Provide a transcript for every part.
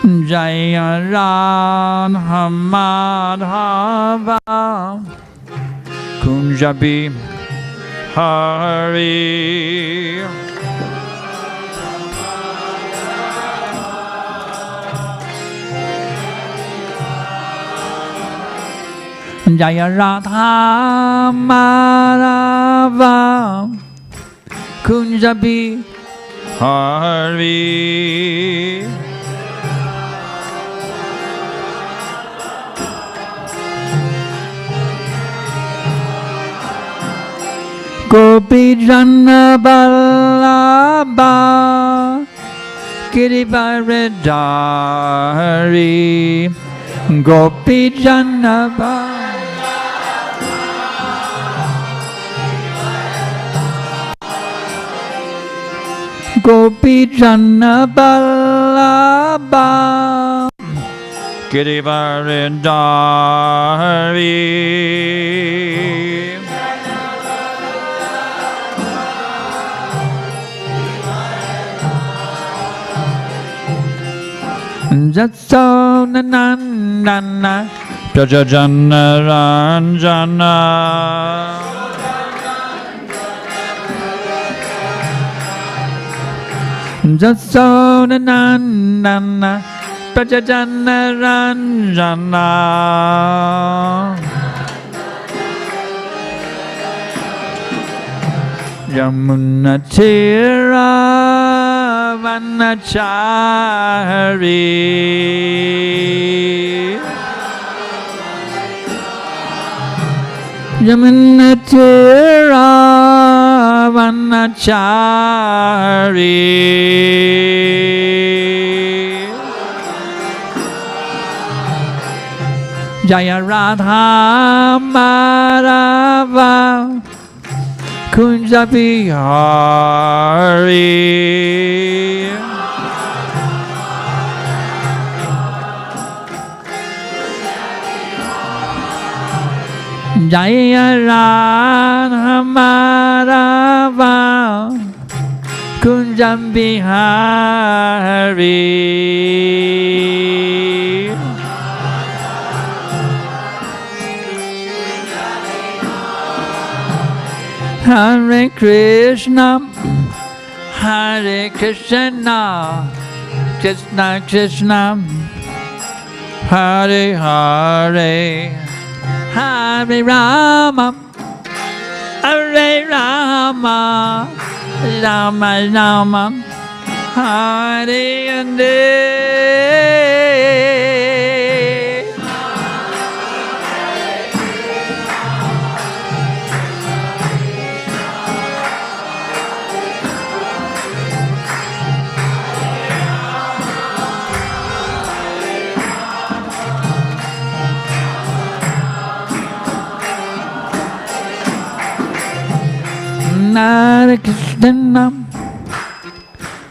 Jaya Radha Madhava Kunjabi Hare. Jaya Radha Madhava Kunjabi Hare. Gopi Jana Ballabha Girivaridhari. Gopi Jana Gopi Jana Ballabha Girivaridhari. Jatso nanandana Prajajana Ranjana. Jatso nanandana Prajajana Ranjana. Yamuna Tira Vanachari. Yamuna Tira Vanachari. Jaya Radha Madhava Kunjabi Hare. Jaya Radha Madhava Kunjabi Hare. Hare Krishna, Hare Krishna, Krishna Krishna, Hare Hare, Hare Rama, Hare Rama, Rama Rama, Hare Hare. Hare Krishna,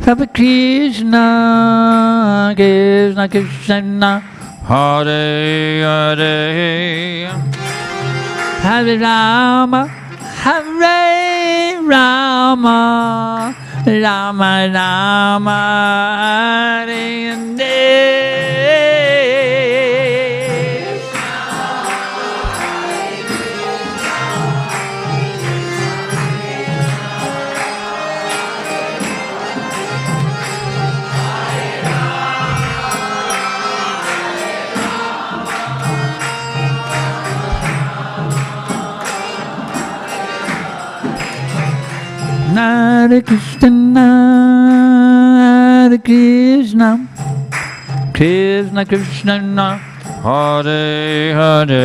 Hare Krishna, Krishna Krishna, Hare Hare, Hare Rama, Hare Rama, Rama Rama, Hare Hare. Hare Krishna, Hare Krishna, Krishna Krishna, Hare Hare,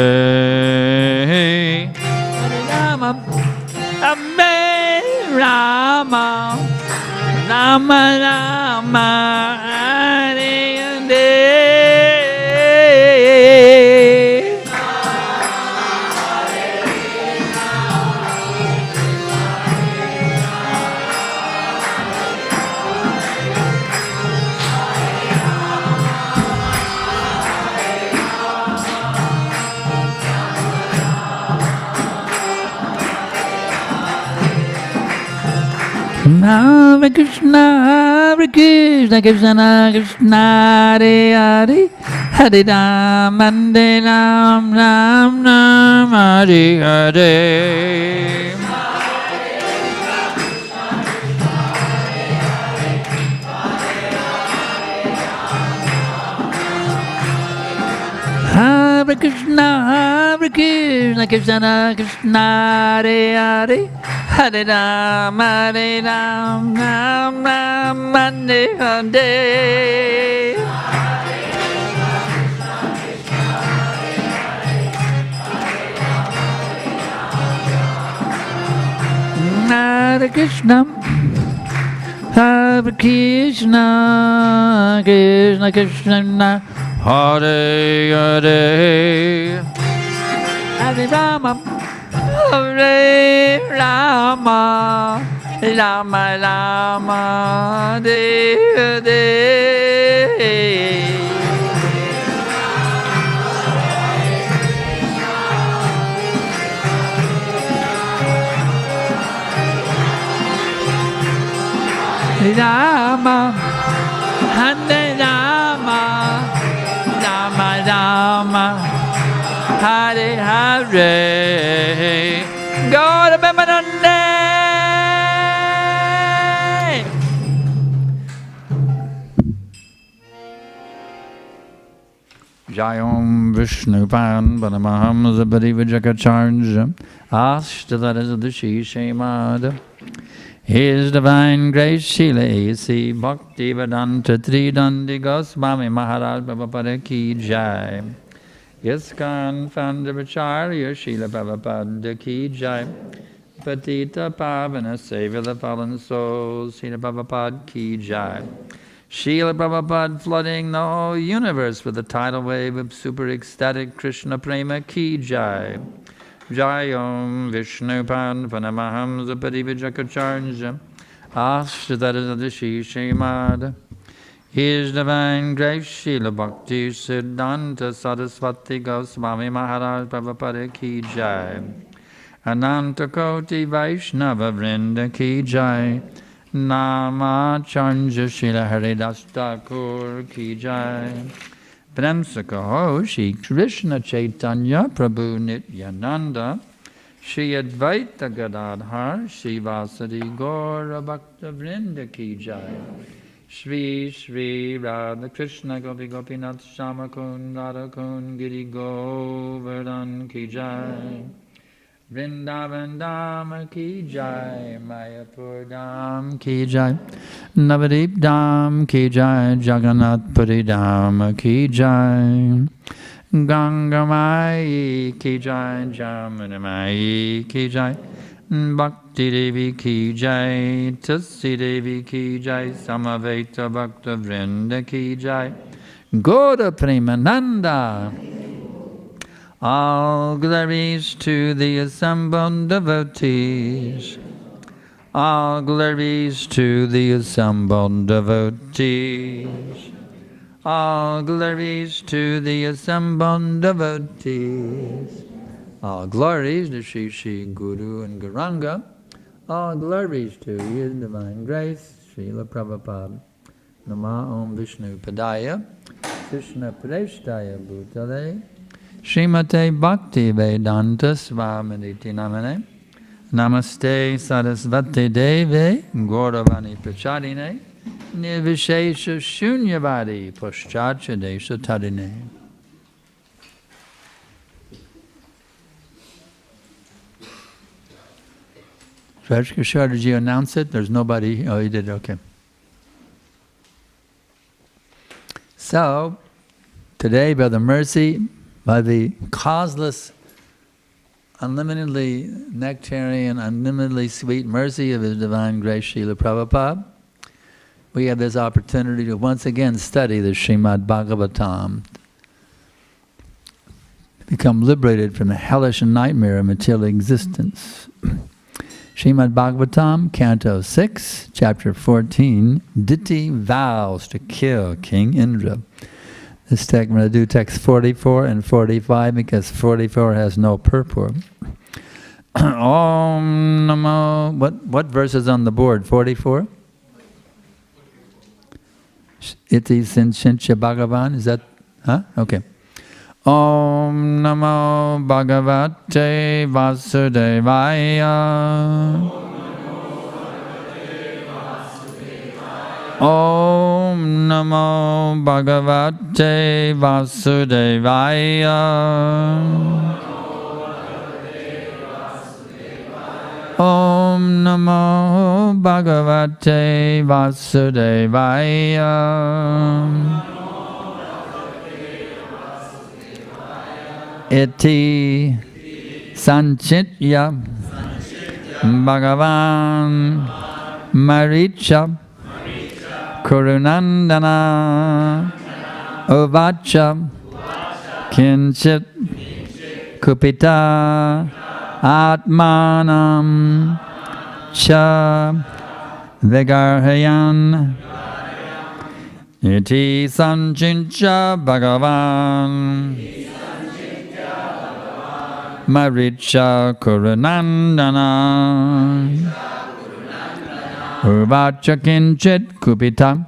Hare Rama, Hare Rama, Rama Rama, Hare Hare. Hare Krishna, Krishna Krishna, Hare Hare, Hare Ram, Ram Ram, Hare Hare. Hare Krishna, Krishna Krishna, Hare Hare, Hare Ram, Ram Ram, Hare Hare. Hare Krishna, Krishna Krishna, Hare Hare, Hare Rama, Hare Rama, Rama Rama, Hare Hare. Rama, Hare Rama, Rama Rama, Hare Hare, go to Melbourne. Jayom Vishnupan Banamaham Zabari Vijakacharja Ashtadadashi Śrīmad His Divine Grace Srila A.C. Bhaktivedanta Tridandi Goswami Maharaj Prabhupada Ki Jai. ISKCON Founder-Acharya Srila Prabhupada Ki Jai. Patita Pavana Savior the Fallen Souls Srila Prabhupada Ki Jai. Srila Prabhupada flooding the whole universe with the tidal wave of super ecstatic Krishna Prema Ki Jai. Jayom Vishnupan Panamaham Zapati Vijakacharja Ashtadadashi Śrīmad His Divine Grace Srila Bhakti Siddhanta Saraswati Goswami Maharaj Prabhupada Ki Jai. Ananta Koti Vaishnava Vrinda Ki Jai. Namacharya Srila Haridas Thakur Ki Jai. Brahmsaka Shri Krishna Chaitanya Prabhu Nityananda Shri Advaita Gadadhar Shri Vasadi Gaura Bhakta Vrinda Ki Jai. Shri Shri Radha Krishna Gopi Gopinath Shamakun Radhakun Giri Govardhan Ki Jai. Vrindavan Dham Ki Jai, Mayapur Dham Ki Jai, Navadip Dham Ki Jai, Jagannath Puri Dham Ki Jai, Ganga Mai Ki Jai, Jamuna Mai Ki Jai, Bhakti Devi Ki Jai, Tusi Devi Ki Jai, Samaveta Bhakta Vrinda Ki Jai, Goda Premananda. All glories to the assembled devotees. All glories to the assembled devotees. All glories to the assembled devotees. All glories to Shri Shri Guru and Gauranga. All glories to His Divine Grace, Srila Prabhupada. Nama Om Vishnu Padaya, Krishna Preshtaya Bhutale, Srimate Bhaktivedanta Swamiti Namane. Namaste Sarasvati Deve Gauravani Prachadine Nirvishesha Shunyavadi Paschatya Desha Tadine. Rajkishore, did you announce it? There's nobody. Oh, you did. Okay. So, today, by the mercy, by the causeless, unlimitedly nectarian, unlimitedly sweet mercy of His Divine Grace, Srila Prabhupada, we have this opportunity to once again study the Śrīmad Bhāgavatam, to become liberated from the hellish nightmare of material existence. Śrīmad Bhāgavatam, Canto 6, Chapter 14, Diti vows to kill King Indra. This text, I'm going to do text 44 and 45 because 44 has no purport. Om Namo. What verse is on the board? 44? Iti Sinchintya Bhagavan. Is that? Huh? Okay. Om Namo Bhagavate Vasudevaya. Om Namo Bhagavate Vasudevaya. Om Namo Bhagavate Vasudevaya. Iti Sanchitya Bhagavan Maricha Kurunandana Uvacha Kinchit Kupita Atmanam Cha Vigarhayan Iti Sanchitya Bhagavan Maricha Kurunandana Uvacha Kinchit Kupita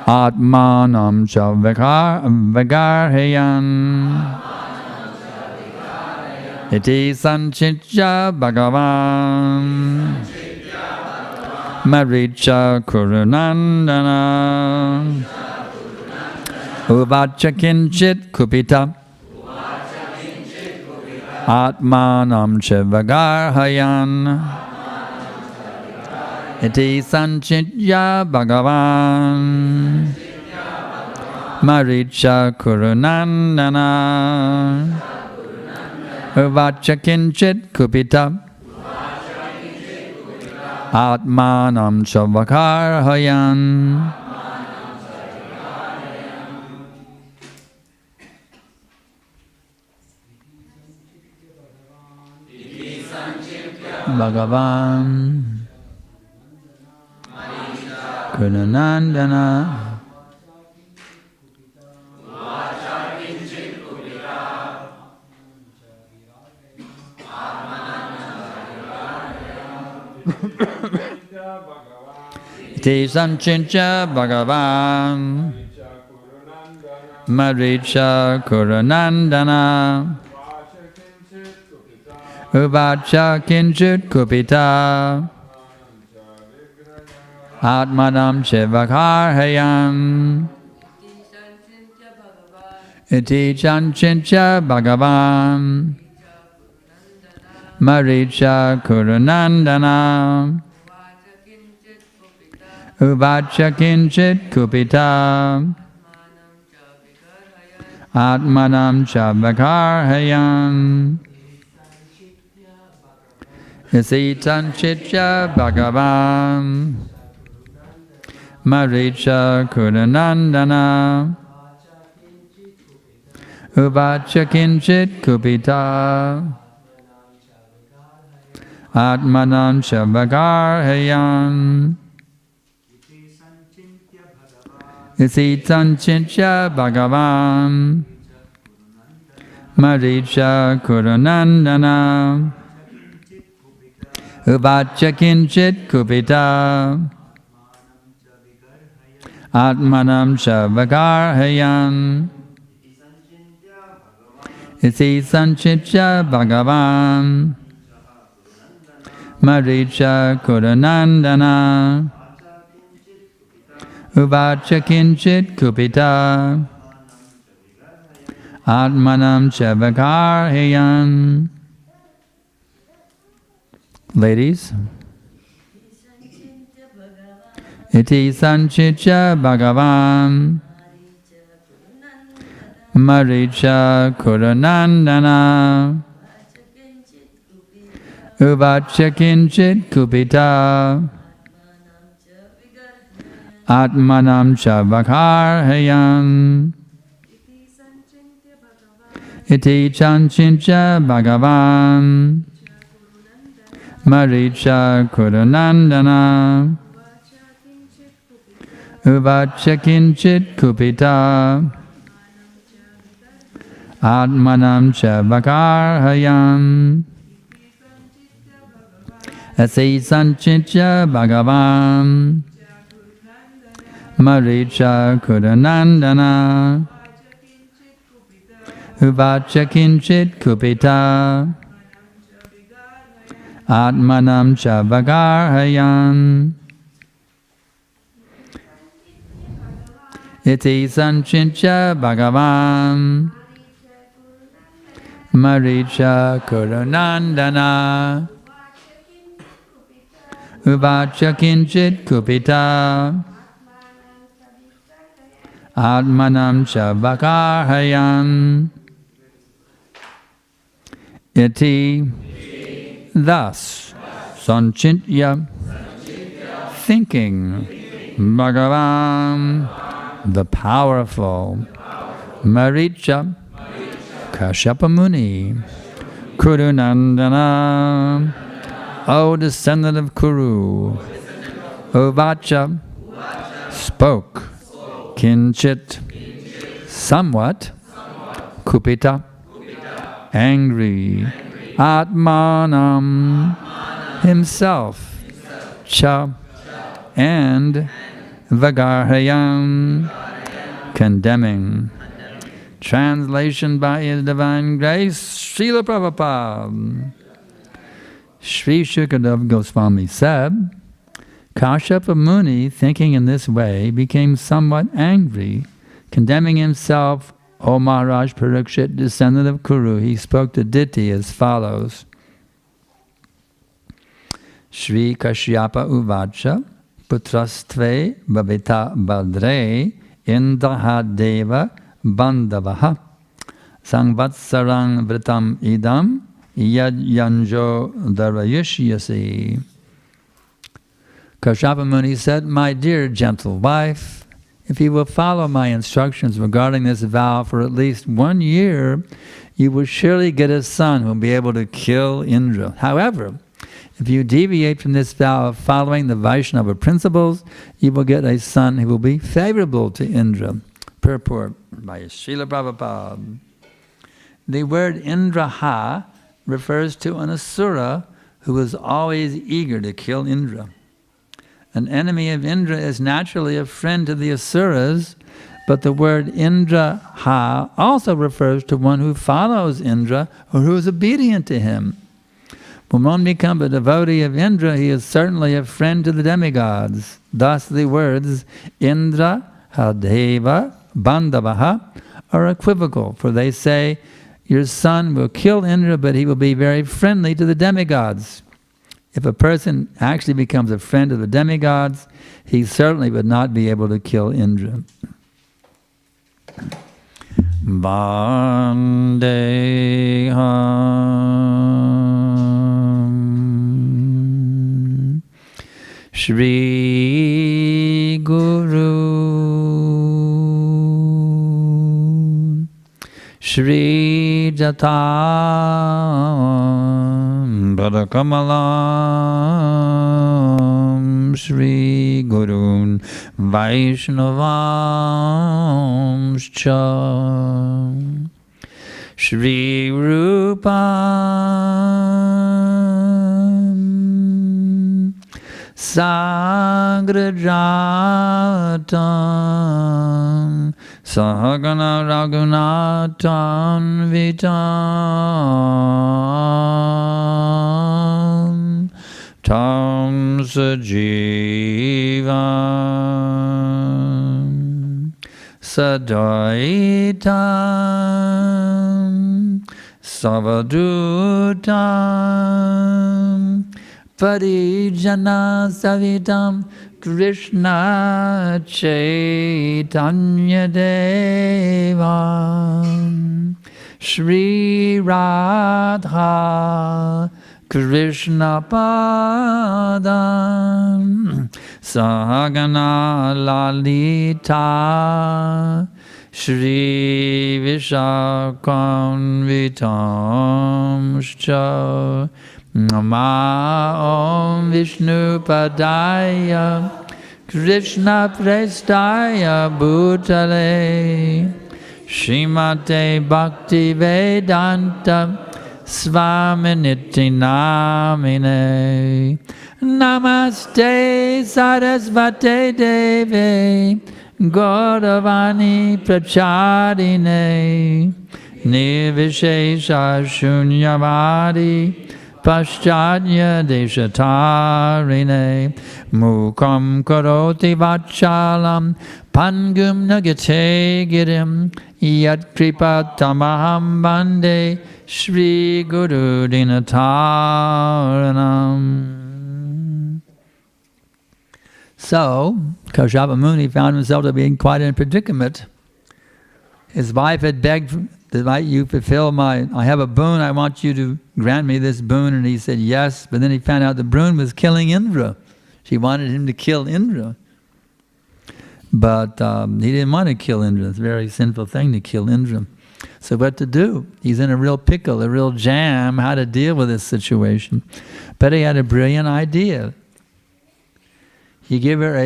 Atmanam Cha Vigarhayan Iti Sanchitya Bhagavan Maricha Kurunandana Uvacha Kinchit Kupita Atmanam Cha Vigarhayan Iti Sanchitya Bhagavan Maricha Kurunandana Uvacha Kinchit Kupita Atmanam Cha Vigarhayan. Bhagavan Kurunandana Iti Sanchitya Bhagavan Maricha Kurunandana Uvacha Kinchit Kupita Atmanam Cha Vigarhayan Iti Sanchitya Bhagavan Maricha Kurunandana Uvacha Kinchit Kupita Atmanam Cha Vigarhayan Iti Sanchitya Bhagavan Maricha Kurunandana Uvacha Kinchit Kupita Atmanam Cha Vigarhayan Iti Sanchitya Bhagavan Maricha Kurunandana Uvacha Kinchit Kupita Atmanam Cha Vigarhayan Iti Sanchitya Bhagavan Maricha Kurunandana Uvacha Kinchit Kupita Atmanam Cha Vigarhayan. Ladies, Iti Sanchitya Bhagavan Maricha Kurunandana Uvacha Kinchit Kupita Atmanam Cha Vigarhayan Iti Sanchitya Bhagavan Maricha Kurunandana Uvacha Kinchit Kupita Atmanam cha vakarhayam. Ase sanchitya bhagavan. Maricha kudanandana. Uvacha kinchit kupita. Atmanam cha vakarhayam. Iti sanchitya bhagavan. Maricha kurunandana. Uvacha kinchit kupita. Atmanam cha vakarhayam. Iti, thus, sanchitya, thinking, Bhagavan, the powerful, Maricha, Kashyapa Muni, Kurunandana, O descendant of Kuru, Uvacha, spoke, Kinchit, somewhat, Kupita, angry, Atmanam, himself, Cha, and Vagarhayam, condemning. Translation by His Divine Grace, Srila Prabhupada. Sri Shukadev Goswami said, Kashyapa Muni, thinking in this way, became somewhat angry, condemning himself. O Maharaj Parikshit, descendant of Kuru, he spoke to Diti as follows. Shri Kashyapa Uvacha, Putrastve Babita Badre, Indahadeva Bandavaha, Sangvatsarang Vritam Idam, Yad Yanjo Darayishyasi. Kashyapa Muni said, my dear gentle wife, if you will follow my instructions regarding this vow for at least 1 year, you will surely get a son who will be able to kill Indra. However, if you deviate from this vow of following the Vaishnava principles, you will get a son who will be favorable to Indra. Purport by Srila Prabhupada. The word Indraha refers to an asura who is always eager to kill Indra. An enemy of Indra is naturally a friend to the asuras, but the word Indraha also refers to one who follows Indra or who is obedient to him. When one becomes a devotee of Indra, he is certainly a friend to the demigods. Thus the words Indra, Hadeva, Bandavaha are equivocal, for they say, your son will kill Indra, but he will be very friendly to the demigods. If a person actually becomes a friend of the demigods, he certainly would not be able to kill Indra. Vandeham Shri Guru Shri Jatam Bhadakamalam Shri Gurun Vaishnavamscha Shri Rupam Sagrajatam Sahagana Raghunatan Vitam Tam Sajivam Sadaitam Savadutam Parijana Savitam Krishna Chaitanya Devam Shri Radha Krishna Padam Sahagana Lalita Shri Vishakam Vitamscha Nama Om Vishnu Padaya Krishna Prestaya Bhutale Śrīmate Bhaktivedanta Swami Niti Namine. Namaste Sarasvate Deve Gauravani Pracharine Nirvishesha Shunyavadi Paschadya Deshatarine Mukam Karoti Vachalam Pangum Nagate Girim Yat Kripa Tamaham Bande Shri Guru Dinataranam. So, Kashyapa Muni found himself to be quite in a predicament. His wife had begged, "Might you fulfill I have a boon, I want you to grant me this boon." And he said yes, but then he found out the boon was killing Indra. She wanted him to kill Indra. But he didn't want to kill Indra. It's a very sinful thing to kill Indra. So what to do? He's in a real pickle, a real jam, how to deal with this situation. But he had a brilliant idea. You give her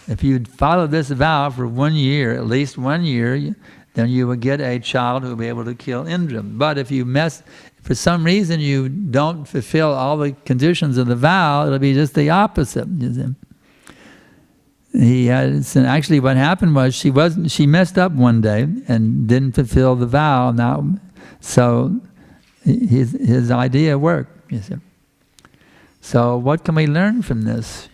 if you follow this vow for 1 year, at least 1 year, then you will get a child who will be able to kill Indra. But if you for some reason you don't fulfill all the conditions of the vow, it'll be just the opposite. Actually what happened was she messed up one day and didn't fulfill the vow. So his idea worked. You see. So what can we learn from this?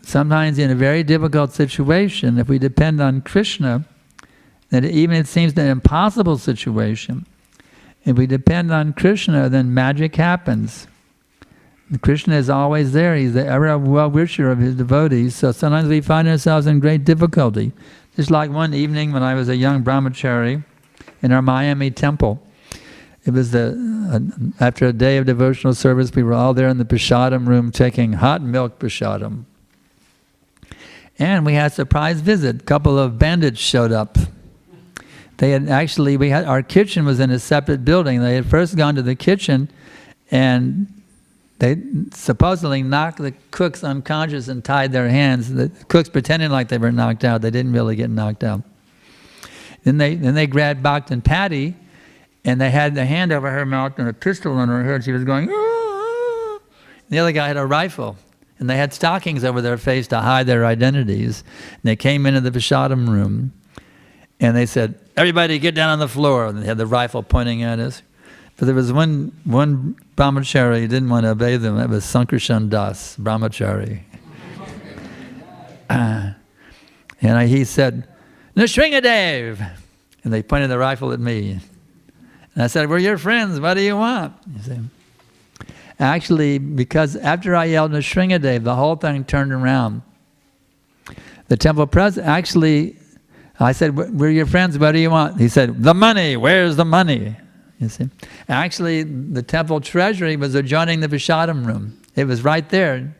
Sometimes in a very difficult situation, if we depend on Krishna, that even it seems an impossible situation, if we depend on Krishna, then magic happens. Krishna is always there. He's the ever well-wisher of his devotees. So sometimes we find ourselves in great difficulty. Just like one evening when I was a young brahmachari in our Miami temple. It was after a day of devotional service, we were all there in the prasadam room taking hot milk prasadam. And we had a surprise visit. A couple of bandits showed up. Our kitchen was in a separate building. They had first gone to the kitchen and they supposedly knocked the cooks unconscious and tied their hands. The cooks pretending like they were knocked out. They didn't really get knocked out. Then they grabbed Bhakti and Patty and they had the hand over her mouth and a pistol in her head. She was going, "Ah!" The other guy had a rifle. And they had stockings over their face to hide their identities. And they came into the prasadam room and they said, "Everybody get down on the floor." And they had the rifle pointing at us. But there was one brahmachari who didn't want to obey them. That was Sankarshan Das, brahmachari. And he said, "Nrsimhadev!" And they pointed the rifle at me. And I said, "We're your friends. What do you want?" You see. Actually, because after I yelled Nrsimhadev, the whole thing turned around. The temple president, I said, "We're your friends, what do you want?" He said, "The money, where's the money?" You see. Actually, the temple treasury was adjoining the prasadam room. It was right there,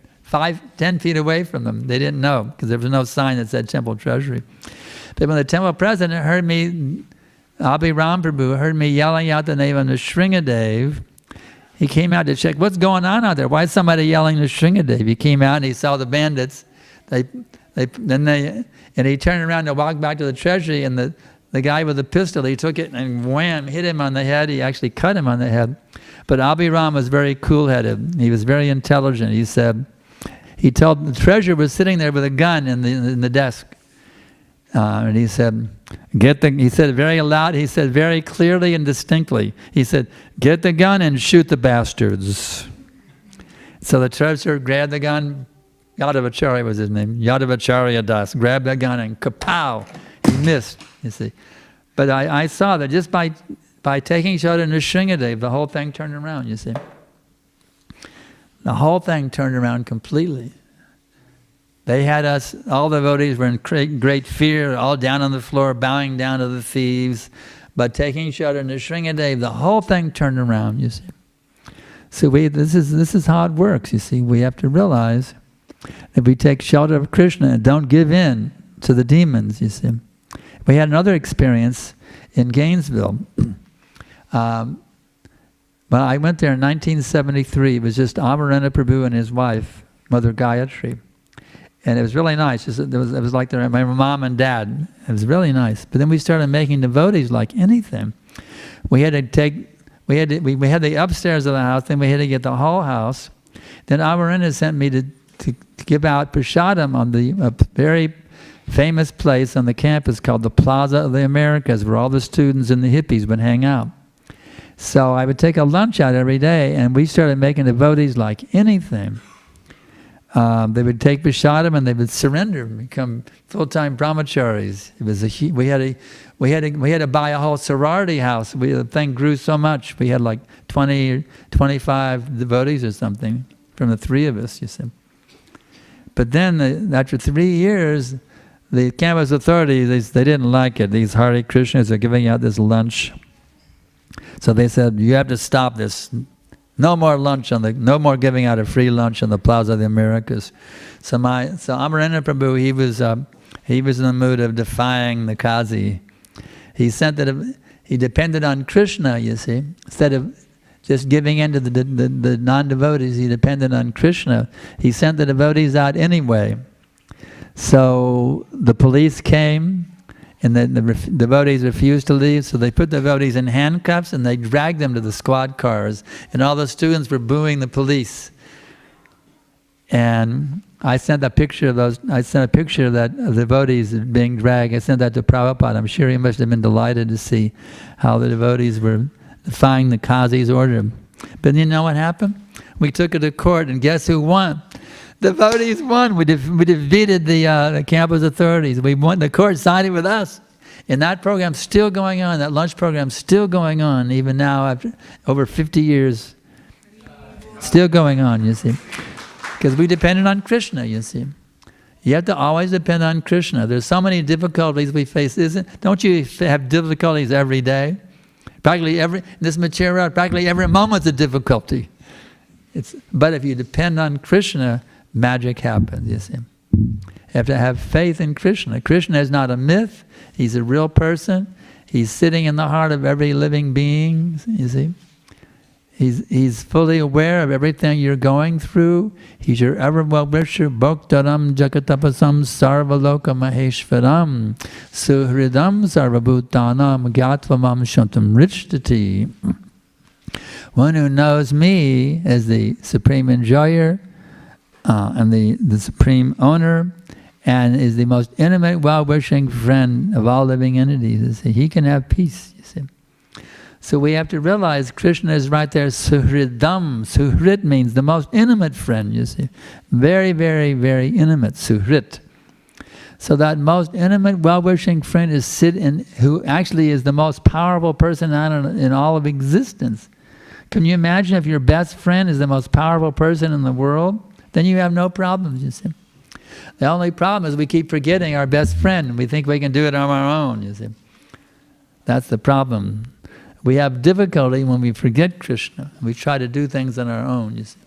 10 feet away from them. They didn't know, because there was no sign that said temple treasury. But when the temple president heard me, Abhiram Prabhu heard me yelling out the name of Nrsimhadev, he came out to check, what's going on out there? Why is somebody yelling Nrsimhadev? He came out and he saw the bandits. And he turned around to walk back to the treasury, and the guy with the pistol, he took it and wham, hit him on the head. He actually cut him on the head. But Abhiram was very cool-headed. He was very intelligent. He told the treasurer was sitting there with a gun in the desk. And he said, he said very loud, he said very clearly and distinctly, he said, "Get the gun and shoot the bastards." So the treasurer grabbed the gun, Yadavacharya was his name, Yadavacharya Das, grabbed that gun and kapow, he missed, you see. But I saw that just by taking shelter in Nrsimhadev, the whole thing turned around, you see. The whole thing turned around completely. They had us, all the devotees were in great fear, all down on the floor, bowing down to the thieves. But taking shelter in Nrsimhadev, the whole thing turned around, you see. So this is how it works, you see. We have to realize that we take shelter of Krishna and don't give in to the demons, you see. We had another experience in Gainesville. When I went there in 1973, it was just Amarana Prabhu and his wife, Mother Gayatri. And it was really nice. It was like my mom and dad. It was really nice. But then we started making devotees like anything. We had the upstairs of the house, then we had to get the whole house. Then Amarenda sent me to give out prasadam on a very famous place on the campus called the Plaza of the Americas, where all the students and the hippies would hang out. So I would take a lunch out every day, and we started making devotees like anything. They would take prasadam and they would surrender and become full-time brahmacharis. It was we had to buy a whole sorority house. The thing grew so much. We had like 20 or 25 devotees or something from the three of us, you see. But then after 3 years, the campus authorities, they didn't like it. These Hare Krishnas are giving out this lunch. So they said, you have to stop this. No more lunch no more giving out a free lunch on the Plaza of the Americas. So Amarendra Prabhu, he was in the mood of defying the Kazi. He depended on Krishna, you see. Instead of just giving in to the non-devotees, he depended on Krishna. He sent the devotees out anyway. So the police came, and the devotees refused to leave, so they put the devotees in handcuffs and they dragged them to the squad cars, and all the students were booing the police. And I sent a picture of the devotees being dragged. I sent that to Prabhupada. I'm sure he must have been delighted to see how the devotees were defying the Kazi's order. But you know what happened? We took it to court, and guess who won? Devotees won. We defeated the campus authorities. We won. The court sided with us. And that program's still going on. That lunch program's still going on, even now after over 50 years. Still going on, you see. Because we depended on Krishna, you see. You have to always depend on Krishna. There's so many difficulties we face. Don't you have difficulties every day? Practically in this material world, practically every moment's a difficulty. But if you depend on Krishna, magic happens, you see. You have to have faith in Krishna. Krishna is not a myth. He's a real person. He's sitting in the heart of every living being, you see. He's fully aware of everything you're going through. He's your ever well-wisher, Bhaktaram Jagatapasam Sarvaloka Maheshvaram Suhridam Sarvabhutanam Gyatvam Shantam Richtati. One who knows me as the supreme enjoyer and the supreme owner, and is the most intimate, well-wishing friend of all living entities. You see, he can have peace, you see. So we have to realize Krishna is right there, Suhridam. Suhrit means the most intimate friend, you see. Very, very, very intimate, Suhrit. So that most intimate, well-wishing friend is who actually is the most powerful person in all of existence. Can you imagine if your best friend is the most powerful person in the world? Then you have no problems, you see. The only problem is we keep forgetting our best friend. We think we can do it on our own, you see. That's the problem. We have difficulty when we forget Krishna. We try to do things on our own, you see.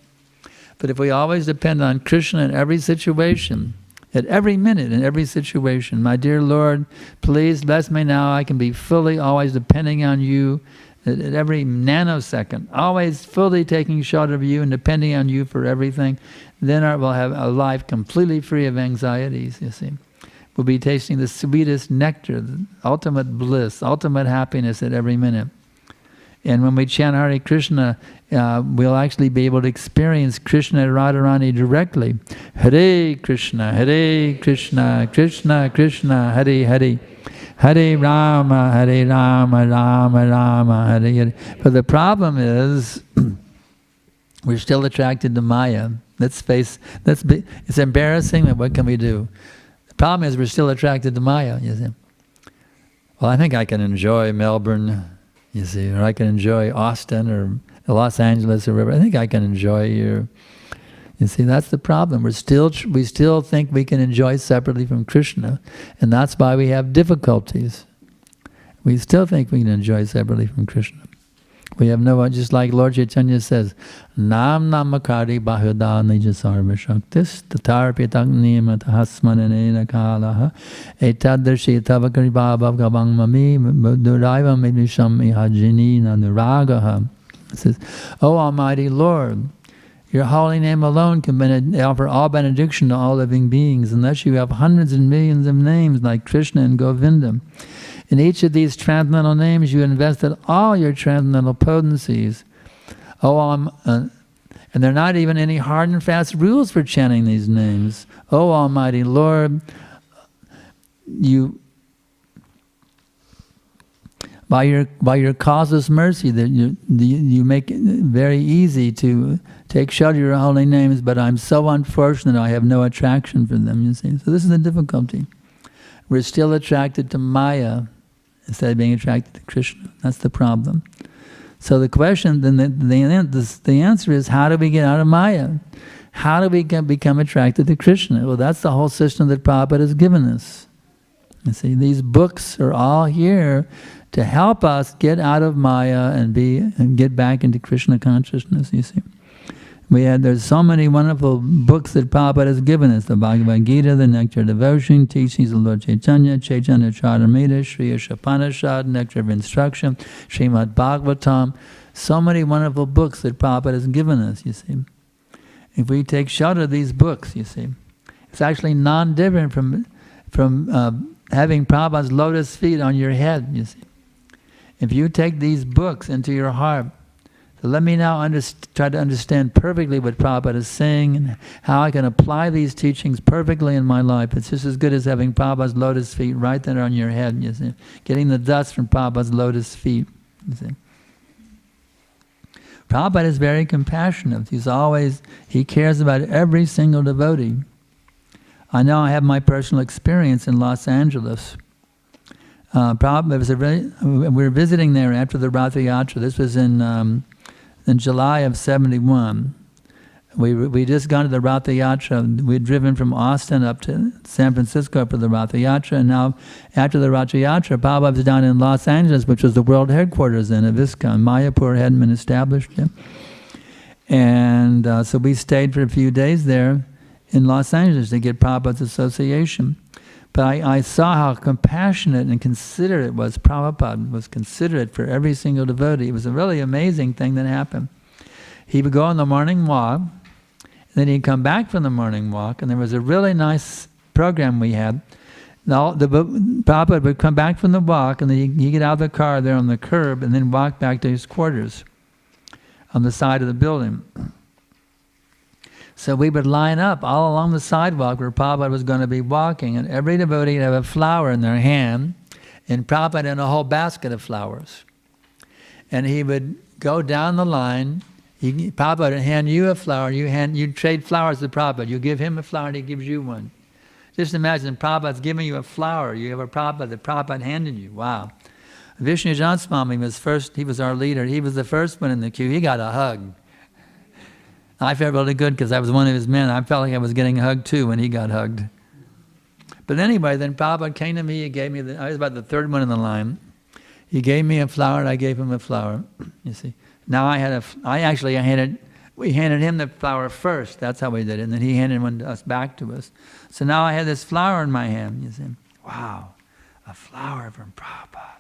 But if we always depend on Krishna in every situation, at every minute, in every situation, my dear Lord, please bless me now. I can be fully always depending on you at every nanosecond, always fully taking shot of you and depending on you for everything. Then we'll have a life completely free of anxieties, you see. We'll be tasting the sweetest nectar, the ultimate bliss, ultimate happiness at every minute. And when we chant Hare Krishna, we'll actually be able to experience Krishna and Radharani directly. Hare Krishna, Krishna Krishna, Hare Hare. Hare Rama, Rama Rama, Hare Hare. But the problem is, we're still attracted to Maya. It's embarrassing, but what can we do? The problem is we're still attracted to Maya, you see. Well, I think I can enjoy Melbourne, you see, or I can enjoy Austin or Los Angeles or wherever. I think I can enjoy here. You see, that's the problem. We still think we can enjoy separately from Krishna, and that's why we have difficulties. We still think we can enjoy separately from Krishna. We have no, just like Lord Chaitanya says, Nam namakari bahada nija sarva shaktis tatar pitagni matahasmananena kalaha etadarshi tavakari bhabav gavang mami duraiva medisham ihajini nanuragaha. It says, O Almighty Lord, Your holy name alone can offer all benediction to all living beings, unless you have hundreds and millions of names like Krishna and Govinda. In each of these transcendental names, you invested all your transcendental potencies. And there are not even any hard and fast rules for chanting these names. O Almighty Lord, you, by your causeless mercy, that you make it very easy to take shelter of your holy names, but I'm so unfortunate I have no attraction for them, you see. So this is the difficulty. We're still attracted to Maya instead of being attracted to Krishna. That's the problem. So the question, then the answer is, how do we get out of Maya? How do we become attracted to Krishna? Well, that's the whole system that Prabhupada has given us. You see, these books are all here to help us get out of Maya and get back into Krishna consciousness, you see. There's so many wonderful books that Prabhupada has given us. The Bhagavad Gita, the Nectar of Devotion, Teachings of Lord Chaitanya, Chaitanya Charitamrita, Sri Ishapanishad, Nectar of Instruction, Śrīmad Bhāgavatam. So many wonderful books that Prabhupada has given us, you see. If we take shelter of these books, you see, it's actually non-different from having Prabhupada's lotus feet on your head, you see. If you take these books into your heart, so let me now try to understand perfectly what Prabhupada is saying and how I can apply these teachings perfectly in my life. It's just as good as having Prabhupada's lotus feet right there on your head, you see. Getting the dust from Prabhupada's lotus feet, you see. Prabhupada is very compassionate. He cares about every single devotee. I know I have my personal experience in Los Angeles. We were visiting there after the Ratha Yatra. This was in July of '71. We just gone to the Ratha Yatra. We'd driven from Austin up to San Francisco for the Ratha Yatra, and now after the Ratha Yatra, Prabhupada was down in Los Angeles, which was the world headquarters of ISKCON. Mayapur hadn't been established yet. And so we stayed for a few days there in Los Angeles to get Prabhupada's association. But I saw how compassionate and considerate was Prabhupada, was considerate for every single devotee. It was a really amazing thing that happened. He would go on the morning walk, and then he'd come back from the morning walk, and there was a really nice program we had. Prabhupada would come back from the walk, and then he'd get out of the car there on the curb, and then walk back to his quarters on the side of the building. So we would line up all along the sidewalk where Prabhupada was going to be walking, and every devotee would have a flower in their hand, and Prabhupada in a whole basket of flowers. And he would go down the line. Prabhupada would hand you a flower. You trade flowers to Prabhupada. You give him a flower, and he gives you one. Just imagine Prabhupada's giving you a flower. You have a Prabhupada that Prabhupada handed you. Wow. Vishnujan Swami was first. He was our leader. He was the first one in the queue. He got a hug. I felt really good because I was one of his men. I felt like I was getting hugged too when he got hugged. But anyway, then Prabhupada came to me. He gave me. I was about the third one in the line. He gave me a flower, and I gave him a flower. You see. Now we handed him the flower first. That's how we did it. And then he handed one back to us. So now I had this flower in my hand. You see. Wow, a flower from Prabhupada.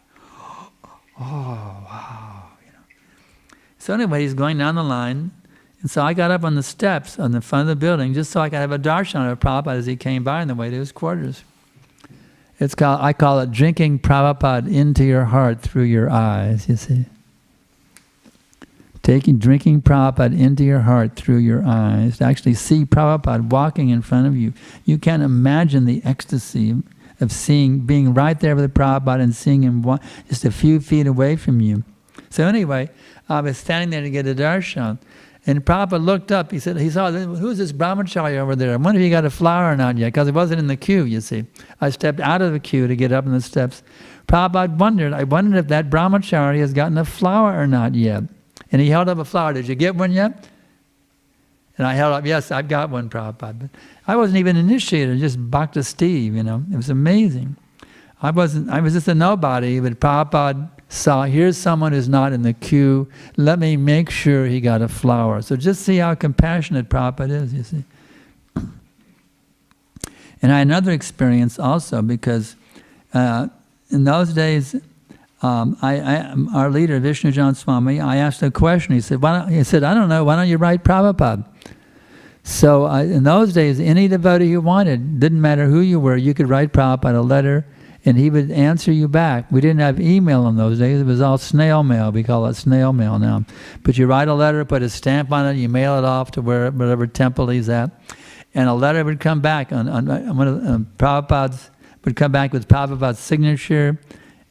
Oh, wow. You know. So anyway, he's going down the line. And so I got up on the steps on the front of the building just so I could have a darshan of Prabhupada as he came by on the way to his quarters. I call it drinking Prabhupada into your heart through your eyes, you see. Drinking Prabhupada into your heart through your eyes. To actually see Prabhupada walking in front of you. You can't imagine the ecstasy of being right there with Prabhupada and seeing him just a few feet away from you. So anyway, I was standing there to get a darshan. And Prabhupada looked up, he saw, who's this brahmachari over there? I wonder if he got a flower or not yet, because it wasn't in the queue, you see. I stepped out of the queue to get up on the steps. Prabhupada wondered if that brahmachari has gotten a flower or not yet. And he held up a flower. Did you get one yet? And I held up, yes, I've got one, Prabhupada. But I wasn't even initiated, just Bhakta Steve, you know. It was amazing. I was just a nobody, but Prabhupada saw, here's someone who's not in the queue. Let me make sure he got a flower. So just see how compassionate Prabhupada is, you see. And I had another experience also, because in those days, our leader, Vishnujan Swami, I asked a question. He said, I don't know, why don't you write Prabhupada? So in those days, any devotee you wanted, didn't matter who you were, you could write Prabhupada a letter, and he would answer you back. We didn't have email in those days. It was all snail mail. We call it snail mail now. But you write a letter, put a stamp on it, you mail it off to whatever temple he's at, and a letter would come back on one of Prabhupada's, would come back with Prabhupada's signature.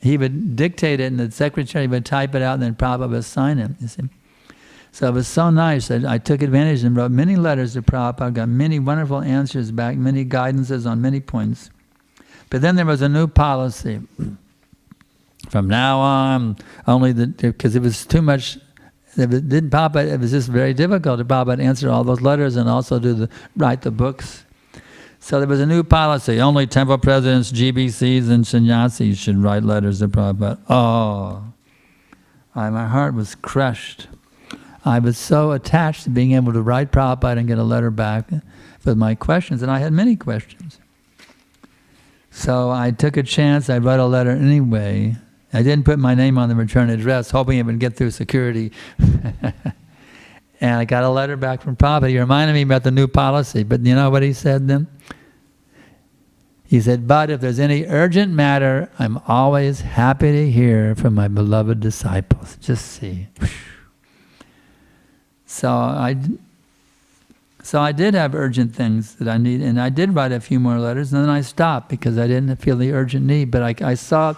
He would dictate it, and the secretary would type it out, and then Prabhupada would sign it, you see. So it was so nice that I took advantage and wrote many letters to Prabhupada, got many wonderful answers back, many guidances on many points. But then there was a new policy. From now on, because it was too much, it was just very difficult to Prabhupada answer all those letters and also write the books. So there was a new policy. Only temple presidents, GBCs, and sannyasis should write letters to Prabhupada. Oh, my heart was crushed. I was so attached to being able to write Prabhupada and get a letter back with my questions, and I had many questions. So I took a chance, I wrote a letter anyway. I didn't put my name on the return address, hoping it would get through security. And I got a letter back from Prabhupada. He reminded me about the new policy, but you know what he said then? He said, but if there's any urgent matter, I'm always happy to hear from my beloved disciples. Just see. So I did have urgent things that I need, and I did write a few more letters, and then I stopped because I didn't feel the urgent need. But I saw,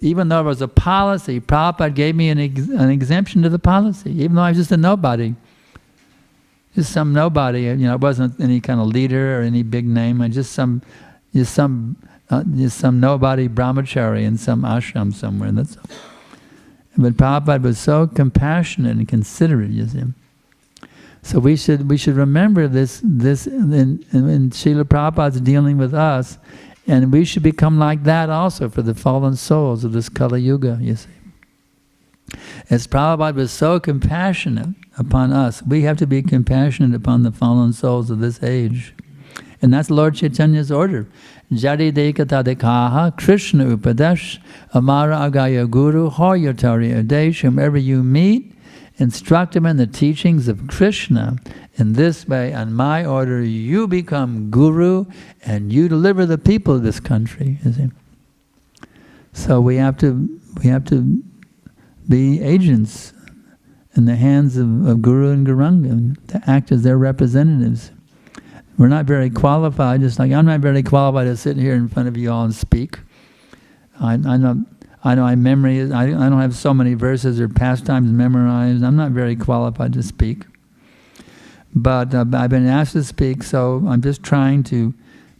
even though it was a policy, Prabhupada gave me an exemption to the policy, even though I was just a nobody. Just some nobody, I wasn't any kind of leader or any big name. I just some nobody brahmachari in some ashram somewhere. That's all. But Prabhupada was so compassionate and considerate, you see. So we should remember this in Srila Prabhupada's dealing with us, and we should become like that also for the fallen souls of this Kali Yuga, you see. As Prabhupada was so compassionate upon us, we have to be compassionate upon the fallen souls of this age. And that's Lord Chaitanya's order. Jari dekata dekaha, Krishna upadesh, amara agaya guru, hoyatari adesh, whomever you meet, instruct him in the teachings of Krishna. In this way, on my order, you become guru and you deliver the people of this country. You see? So we have to be agents in the hands of Guru and Gauranga to act as their representatives. We're not very qualified, just like I'm not very qualified to sit here in front of you all and speak. I know my memory is, I don't have so many verses or pastimes memorized. I'm not very qualified to speak. But I've been asked to speak, so I'm just trying to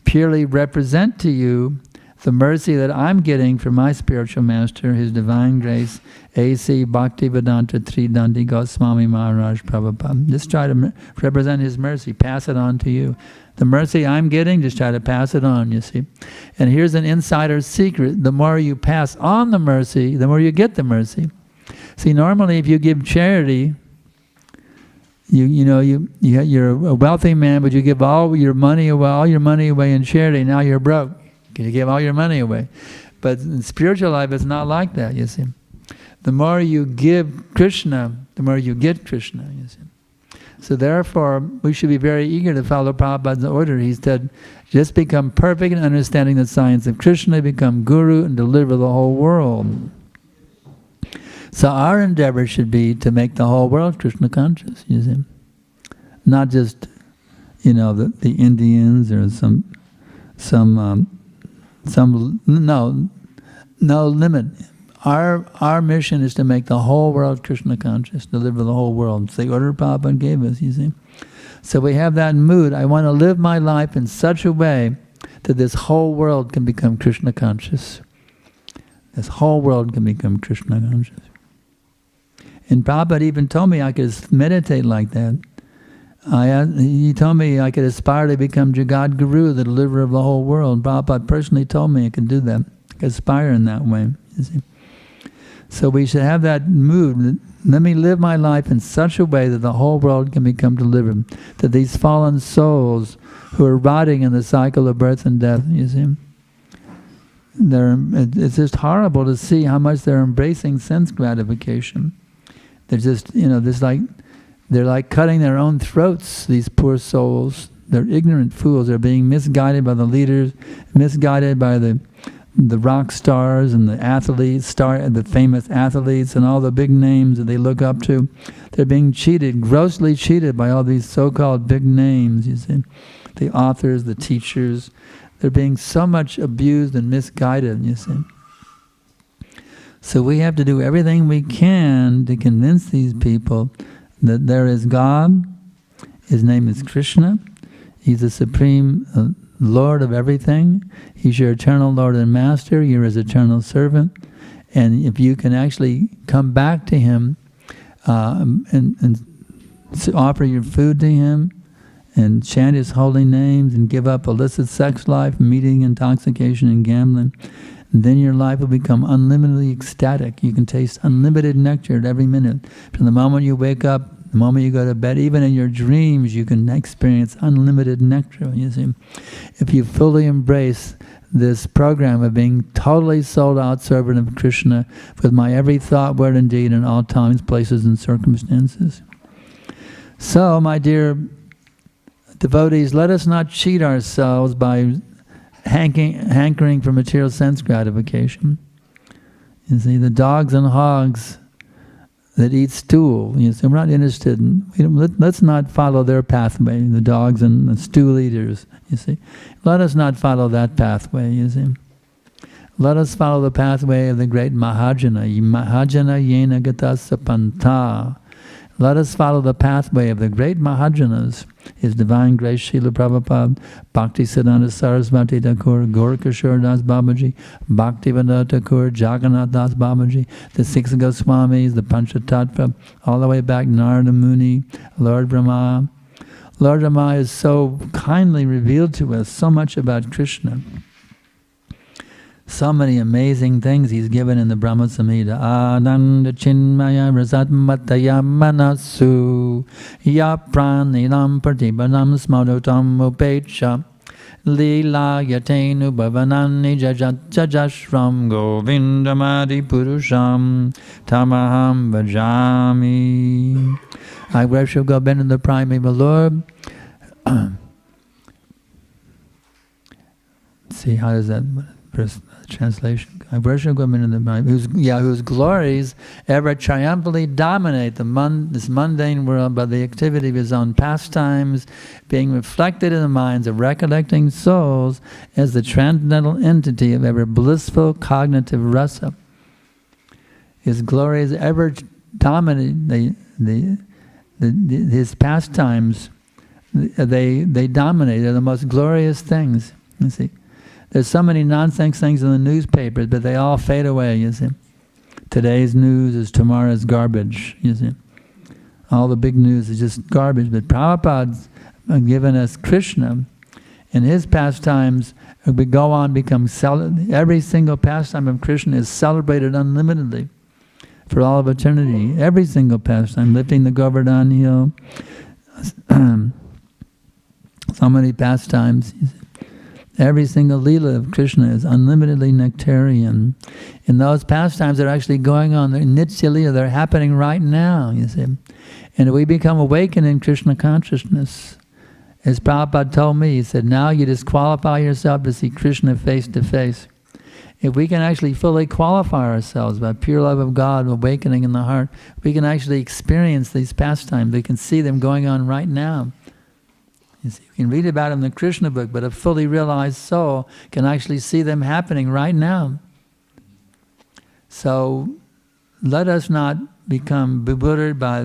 purely represent to you the mercy that I'm getting from my spiritual master, His Divine Grace, A.C. Bhaktivedanta Tridanti Goswami Maharaj Prabhupada. Just try to represent His mercy, pass it on to you. The mercy I'm getting, just try to pass it on, you see. And here's an insider's secret. The more you pass on the mercy, the more you get the mercy. See, normally if you give charity, you're a wealthy man, but you give all your money away in charity, now you're broke. You give all your money away. But in spiritual life, it's not like that, you see. The more you give Krishna, the more you get Krishna, you see. So therefore, we should be very eager to follow Prabhupada's order. He said, just become perfect in understanding the science of Krishna, become guru, and deliver the whole world. So our endeavor should be to make the whole world Krishna conscious, you see. Not just, the Indians or no limit. Our mission is to make the whole world Krishna conscious, deliver the whole world. It's the order Prabhupada gave us, you see. So we have that mood. I want to live my life in such a way that this whole world can become Krishna conscious. This whole world can become Krishna conscious. And Prabhupada even told me I could meditate like that. He told me I could aspire to become Jagat Guru, the deliverer of the whole world. Prabhupada personally told me I could do that. I could aspire in that way, you see. So we should have that mood. Let me live my life in such a way that the whole world can become delivered. That these fallen souls who are rotting in the cycle of birth and death, you see, it's just horrible to see how much they're embracing sense gratification. They're just, they're like cutting their own throats, these poor souls. They're ignorant fools. They're being misguided by the leaders, misguided by the rock stars and the athletes, the famous athletes and all the big names that they look up to. They're being cheated, grossly cheated by all these so-called big names, you see. The authors, the teachers. They're being so much abused and misguided, you see. So we have to do everything we can to convince these people that there is God. His name is Krishna. He's the supreme Lord of everything. He's your eternal Lord and Master. You're His eternal servant. And if you can actually come back to Him and offer your food to Him and chant His holy names and give up illicit sex life, meeting, intoxication, and gambling, then your life will become unlimitedly ecstatic. You can taste unlimited nectar at every minute. From the moment you wake up, the moment you go to bed, even in your dreams, you can experience unlimited nectar, you see. If you fully embrace this program of being totally sold out servant of Krishna with my every thought, word, and deed in all times, places, and circumstances. So, my dear devotees, let us not cheat ourselves by hankering for material sense gratification. You see, the dogs and hogs that eat stool, you see, we're not interested in, let's not follow their pathway, the dogs and the stool eaters, you see. Let us not follow that pathway, you see. Let us follow the pathway of the great Mahajana, Mahajana Yena Gatasa Panta. Let us follow the pathway of the great Mahajanas, His Divine Grace Srila Prabhupada, Bhaktisiddhanta Sarasvati Thakur, Gaurkishore Das Babaji, Bhaktivedanta Thakur, Jagannath Das Babaji, the six Goswamis, the Panchatattva, all the way back Narada Muni, Lord Brahma. Lord Brahma is so kindly revealed to us so much about Krishna. So many amazing things He's given in the Brahma Samhita. Ananda Chinmaya Rasatmataya Manasu Ya Pranilam Pratibhanam Smadotam Upecha Lila Yatenu Bhavanani Jajashram Govindamadi Purusham Tamaham Vajami. I worship Govinda the Primeval Lord. See, how does that translation? I worship Govinda, whose glories ever triumphantly dominate this mundane world by the activity of His own pastimes, being reflected in the minds of recollecting souls as the transcendental entity of ever blissful cognitive rasa. His glories ever dominate His pastimes. They dominate. They're the most glorious things. You see. There's so many nonsense things in the newspapers, but they all fade away, you see. Today's news is tomorrow's garbage, you see. All the big news is just garbage. But Prabhupada's given us Krishna, and His pastimes go on, every single pastime of Krishna is celebrated unlimitedly for all of eternity. Every single pastime, lifting the Govardhan hill, so many pastimes, you see. Every single Leela of Krishna is unlimitedly nectarian. And those pastimes are actually going on. They're Nitya Leela, they're happening right now, you see. And we become awakened in Krishna consciousness. As Prabhupada told me, he said, now you disqualify yourself to see Krishna face to face. If we can actually fully qualify ourselves by pure love of God, awakening in the heart, we can actually experience these pastimes. We can see them going on right now. You can read about them in the Krishna book, but a fully realized soul can actually see them happening right now. So let us not become bewildered by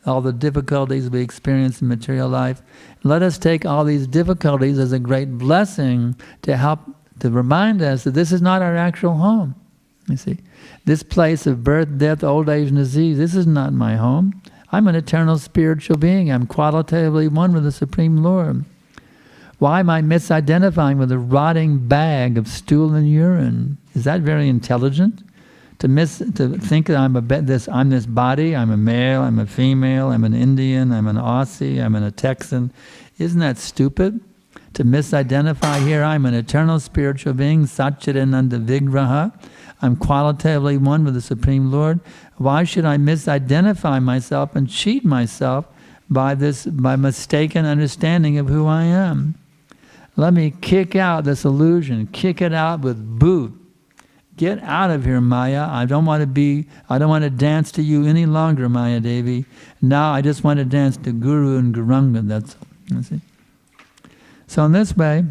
all the difficulties we experience in material life. Let us take all these difficulties as a great blessing to help to remind us that this is not our actual home. You see, this place of birth, death, old age, and disease, this is not my home. I'm an eternal spiritual being. I'm qualitatively one with the Supreme Lord. Why am I misidentifying with a rotting bag of stool and urine? Is that very intelligent? To think that I'm this body, I'm a male, I'm a female, I'm an Indian, I'm an Aussie, I'm a Texan. Isn't that stupid? to misidentify here. I'm an eternal spiritual being, Satchidananda Vigraha. I'm qualitatively one with the Supreme Lord. Why should I misidentify myself and cheat myself by mistaken understanding of who I am? Let me kick out this illusion, kick it out with boot. Get out of here, Maya. I don't want to dance to you any longer, Maya Devi. Now I just want to dance to Guru and Guranga, that's all. You see? So in this way,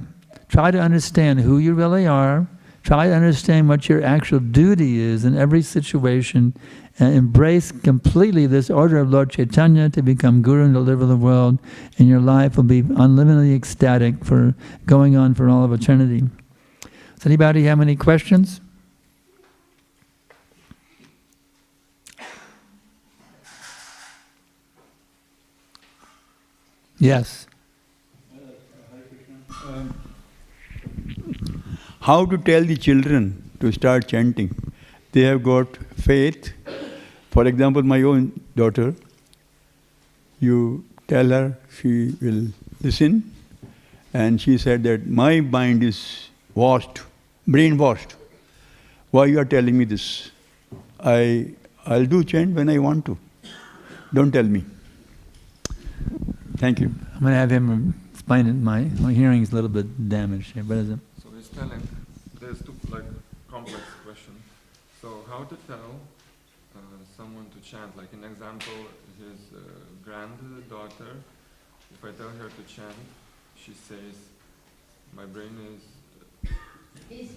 try to understand who you really are, try to understand what your actual duty is in every situation, and embrace completely this order of Lord Chaitanya to become Guru and deliver the world, and your life will be unlimitedly ecstatic for going on for all of eternity. Does anybody have any questions? Yes. How to tell the children to start chanting? They have got faith. For example, my own daughter, you tell her, she will listen, and she said that my mind is washed, brainwashed. Why you are telling me this? I'll do chant when I want to. Don't tell me. Thank you. I'm going to have him explain it. My hearing is a little bit damaged here. What is it? So he's telling, there's two complex questions. So how to tell someone to chant? Like in example, his granddaughter, if I tell her to chant, she says, my brain is... His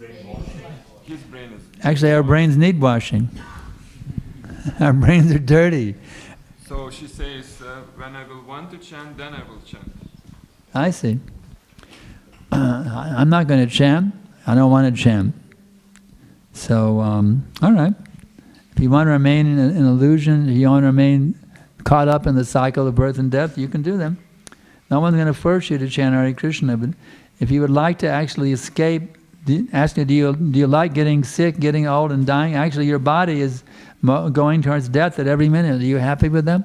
brain is... Actually, our brains need washing. Our brains are dirty. So she says, when I will want to chant, then I will chant. I see. I'm not going to chant. I don't want to chant. So, all right. If you want to remain in an illusion, if you want to remain caught up in the cycle of birth and death, you can do them. No one's going to force you to chant Hare Krishna, but if you would like to actually escape, ask me, do you like getting sick, getting old and dying? Actually, your body is going towards death at every minute. Are you happy with that?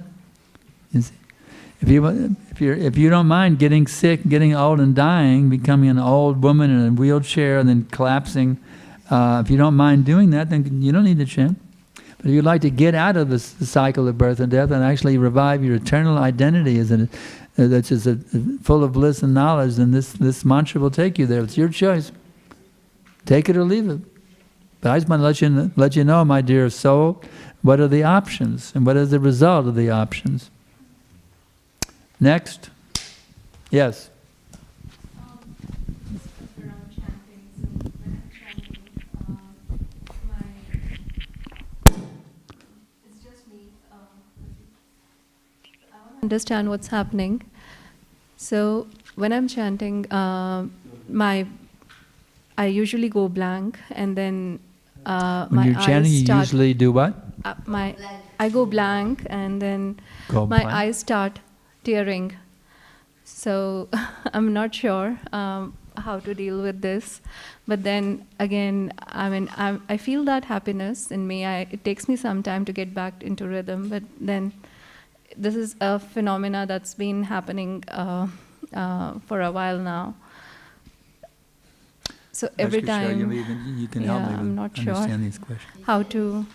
If you don't mind getting sick, getting old and dying, becoming an old woman in a wheelchair and then collapsing, if you don't mind doing that, then you don't need to chant. But if you'd like to get out of the cycle of birth and death and actually revive your eternal identity that's just full of bliss and knowledge, then this mantra will take you there. It's your choice. Take it or leave it. But I just want to let you know, my dear soul, what are the options and what is the result of the options. Next. Yes. It's just me. I want to understand what's happening. So when I'm chanting, I usually go blank, and then when you're chanting, you usually do what? I go blank, and then eyes start tearing. So I'm not sure how to deal with this. But then again, I feel that happiness in me. It takes me some time to get back into rhythm. But then this is a phenomena that's been happening for a while now. So every time, you can help me I'm not sure understand these questions. How to.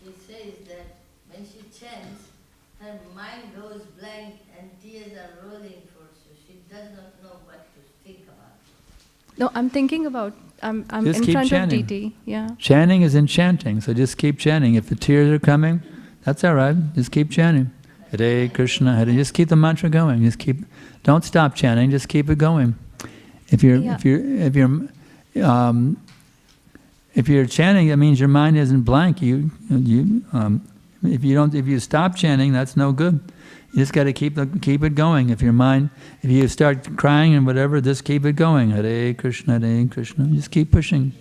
She says that when she chants, her mind goes blank and tears are rolling for her. So she does not know what to think about. No, I'm thinking about. I'm just in front chanting. of Diti. Yeah. Chanting is enchanting, so just keep chanting. If the tears are coming, that's all right. Just keep chanting. Hare Krishna, Hare. Just keep the mantra going. Don't stop chanting. Just keep it going. If you're chanting, that means your mind isn't blank. If you stop chanting, that's no good. You just got to keep it going. If you start crying and whatever, just keep it going. Hare Krishna, Hare Krishna. Just keep pushing.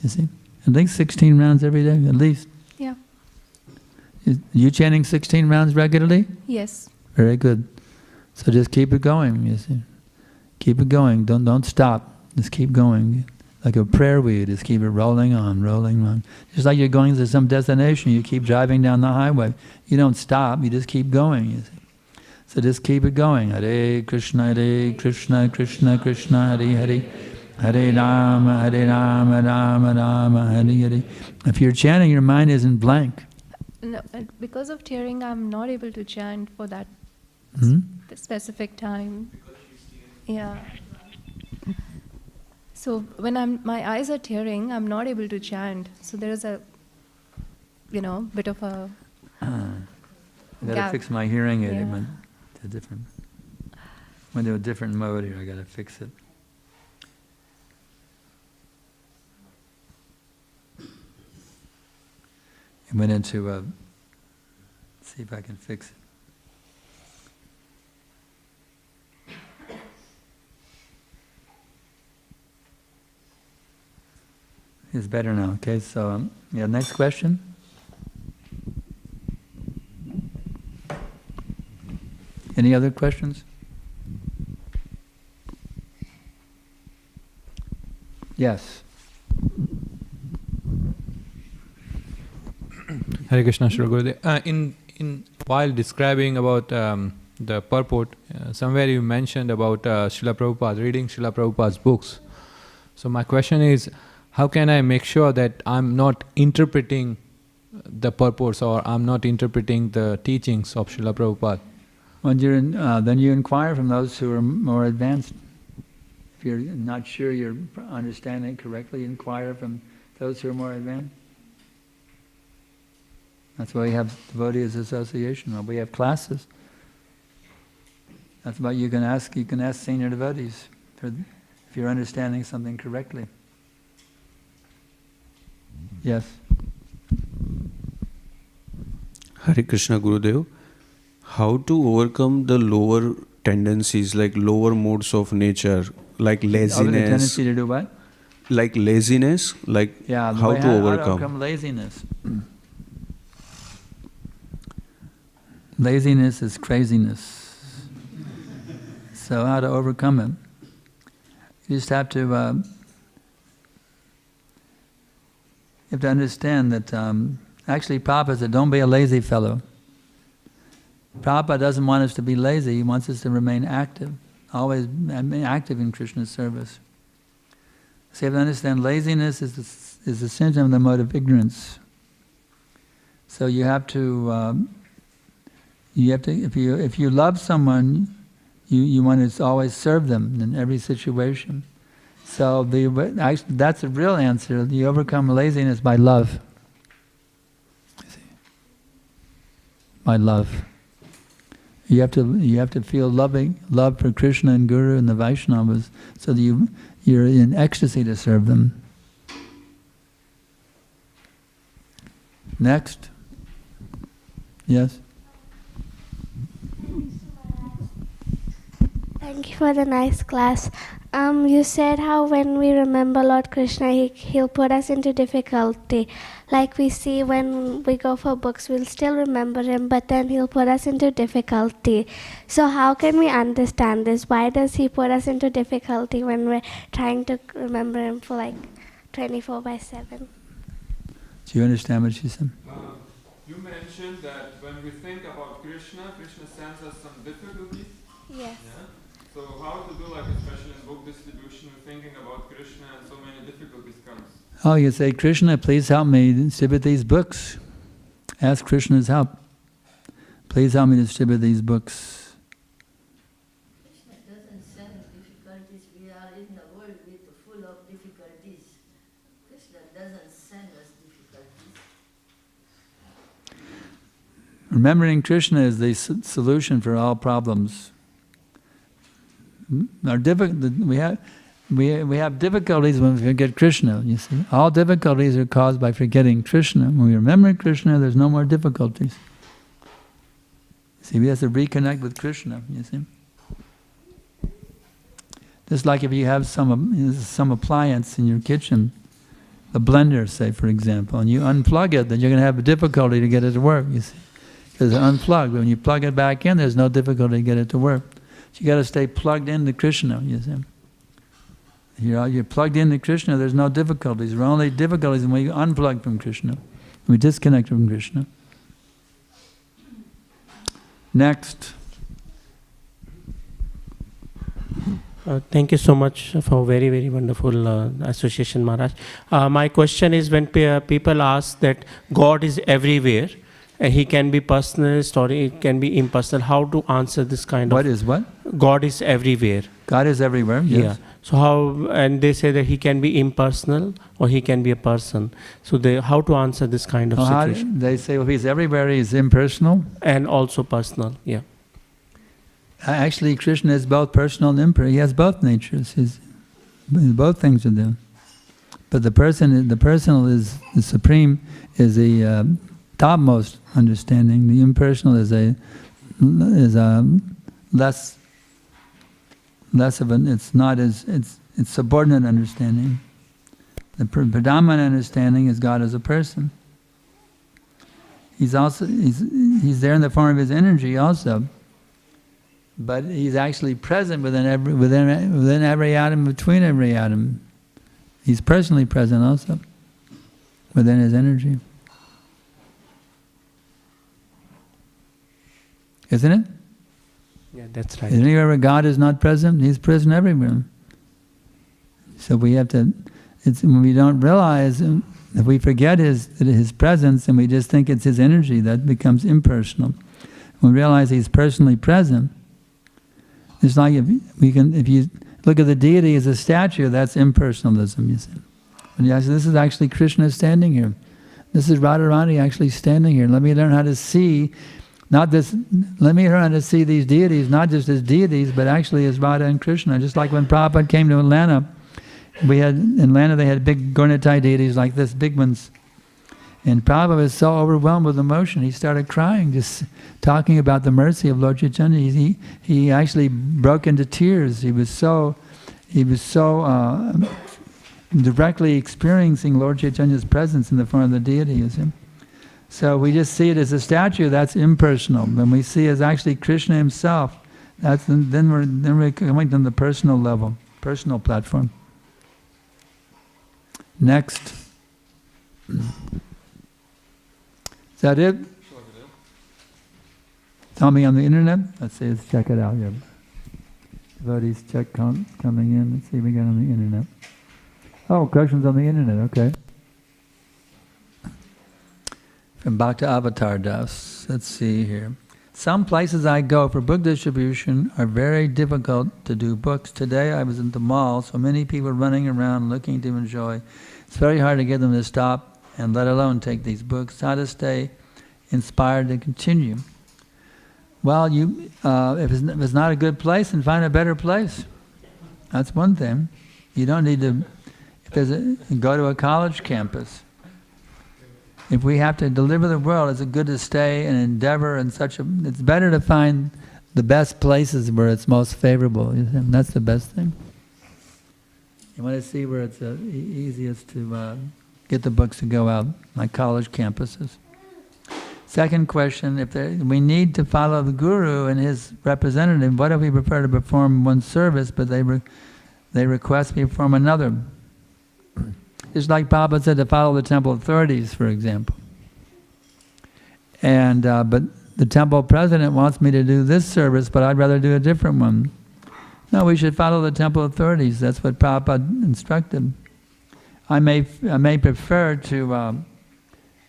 You see, at least 16 rounds every day, at least. Yeah. You chanting 16 rounds regularly? Yes. Very good. So just keep it going. You see, keep it going. Don't stop. Just keep going. Like a prayer wheel, just keep it rolling on. Just like you're going to some destination, you keep driving down the highway. You don't stop, you just keep going. You see. So just keep it going. Hare Krishna, Krishna Krishna, Hare Hare. Hare Rama, Rama Rama, Hare Hare. If you're chanting, your mind isn't blank. No, because of tearing, I'm not able to chant for that specific time. Yeah. So when my eyes are tearing, I'm not able to chant. So there is a, bit of a I gotta gap. fix my hearing aid. Yeah. It went to a different mode here. I gotta fix it. It went into see if I can fix it. It's better now. Okay, so next question. Any other questions? Yes. Hare Krishna, Srila Gurudev. In while describing about the purport, somewhere you mentioned about Srila Prabhupada, reading Srila Prabhupada's books. So my question is, how can I make sure that I'm not interpreting the purports or I'm not interpreting the teachings of Srila Prabhupada? When then you inquire from those who are more advanced. If you're not sure you're understanding it correctly, inquire from those who are more advanced. That's why we have Devotees Association, or we have classes. That's why you can ask senior devotees if you're understanding something correctly. Yes. Hare Krishna Gurudev. How to overcome the lower tendencies, like lower modes of nature, like laziness? The tendency to do what? Like laziness, how to overcome laziness. Laziness is craziness. So how to overcome it? You just have to understand that actually Prabhupada said, don't be a lazy fellow. Prabhupada doesn't want us to be lazy, he wants us to remain active, always active in Krishna's service. So you have to understand laziness is a symptom of the mode of ignorance. So you have to if you love someone, you want to always serve them in every situation. So that's the real answer. You overcome laziness by love. By love. You have to feel love for Krishna and Guru and the Vaishnavas, so that you're in ecstasy to serve them. Next. Yes. Thank you for the nice class. You said how when we remember Lord Krishna, He'll put us into difficulty. Like we see when we go for books, we'll still remember Him, but then He'll put us into difficulty. So how can we understand this? Why does He put us into difficulty when we're trying to remember Him for like 24/7? Do you understand what she said? You mentioned that when we think about Krishna, Krishna sends us some difficulties. Yes. Yeah? So how to do, like, especially in book distribution, thinking about Krishna and so many difficulties comes. Oh, you say, Krishna, please help me distribute these books. Ask Krishna's help. Please help me distribute these books. Krishna doesn't send difficulties. We are in the world full of difficulties. Krishna doesn't send us difficulties. Remembering Krishna is the solution for all problems. We have difficulties when we forget Krishna, you see. All difficulties are caused by forgetting Krishna. When we remember Krishna, there's no more difficulties. See, we have to reconnect with Krishna, you see. Just like if you have some appliance in your kitchen, a blender, say, for example, and you unplug it, then you're going to have a difficulty to get it to work, you see. Because it's unplugged. When you plug it back in, there's no difficulty to get it to work. So you got to stay plugged into Krishna, you see. You're plugged into Krishna, there's no difficulties. There are only difficulties when we unplug from Krishna. We disconnect from Krishna. Next. Thank you so much for very, very wonderful association, Maharaj. My question is, when people ask that God is everywhere, he can be personalist or it can be impersonal, how to answer this kind of... What is what? God is everywhere. God is everywhere, yes. Yeah. So how, and they say that he can be impersonal or he can be a person. So how to answer this kind of situation? They say, well, if he's everywhere, he's impersonal. And also personal, yeah. Actually, Krishna is both personal and impersonal. He has both natures. Both things are there. But the personal is the supreme, is the topmost understanding. The impersonal is a less of an. It's subordinate understanding. The predominant understanding is God as a person. He's there in the form of his energy also. But he's actually present within every atom, between every atom. He's personally present also, within his energy. Isn't it? Yeah, that's right. Anywhere where God is not present, he's present everywhere. So we have to, when we don't realize, if we forget his presence and we just think it's his energy, that becomes impersonal. When we realize he's personally present, it's like if you look at the deity as a statue, that's impersonalism, you see. When you say, this is actually Krishna standing here. This is Radharani actually standing here. Let me learn how to see, let me learn how to see these deities, not just as deities, but actually as Radha and Krishna. Just like when Prabhupada came to Atlanta, they had big Gaurnitai deities like this, big ones. And Prabhupada was so overwhelmed with emotion, he started crying, just talking about the mercy of Lord Chaitanya. He actually broke into tears. He was so directly experiencing Lord Chaitanya's presence in the form of the deity. You see? So we just see it as a statue, that's impersonal. When we see it as actually Krishna himself, then we're coming to the personal level, personal platform. Next. Is that it? Tell me on the internet. Let's see, let's check it out here. Devotees coming in. Let's see if we got on the internet. Oh, questions on the internet, okay. From Bhaktivedanta Das. Let's see here. Some places I go for book distribution are very difficult to do books. Today I was in the mall, so many people running around looking to enjoy. It's very hard to get them to stop and let alone take these books. How to stay inspired to continue? Well, if it's not a good place, then find a better place. That's one thing. You don't need to go to a college campus. If we have to deliver the world, it's good to stay and endeavor in it's better to find the best places where it's most favorable. And that's the best thing. You want to see where it's easiest to get the books to go out, like college campuses. Second question, we need to follow the Guru and his representative. What if we prefer to perform one service, but they request we perform another? It's like Prabhupada said to follow the temple authorities, for example. And but the temple president wants me to do this service, but I'd rather do a different one. No, we should follow the temple authorities. That's what Prabhupada instructed. I may prefer to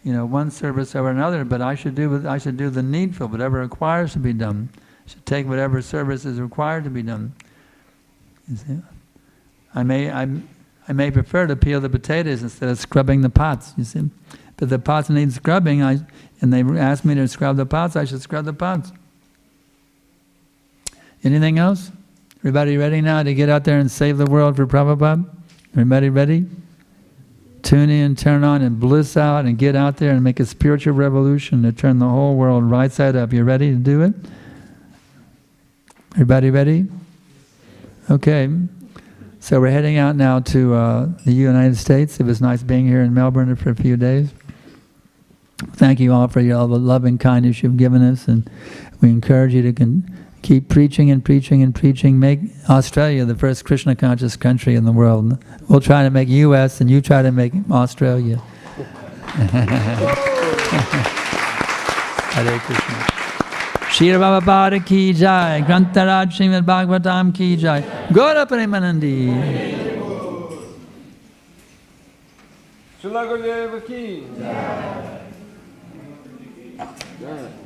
one service over another, but I should do the needful, whatever requires to be done. I should take whatever service is required to be done. You see? I may prefer to peel the potatoes instead of scrubbing the pots. You see, but the pots need scrubbing, and they ask me to scrub the pots. I should scrub the pots. Anything else? Everybody ready now to get out there and save the world for Prabhupada? Everybody ready? Tune in, turn on, and bliss out, and get out there and make a spiritual revolution to turn the whole world right side up. You ready to do it? Everybody ready? Okay. So we're heading out now to the United States. It was nice being here in Melbourne for a few days. Thank you all for all the love and kindness you've given us, and we encourage you to keep preaching and preaching and preaching. Make Australia the first Krishna conscious country in the world. We'll try to make US and you try to make Australia. Hare Krishna. Shri Prabhupada ki jai. Grantaraj Śrīmad Bhāgavatam ki jai. Gaura Premanandi. Srila Gurudeva ki jai.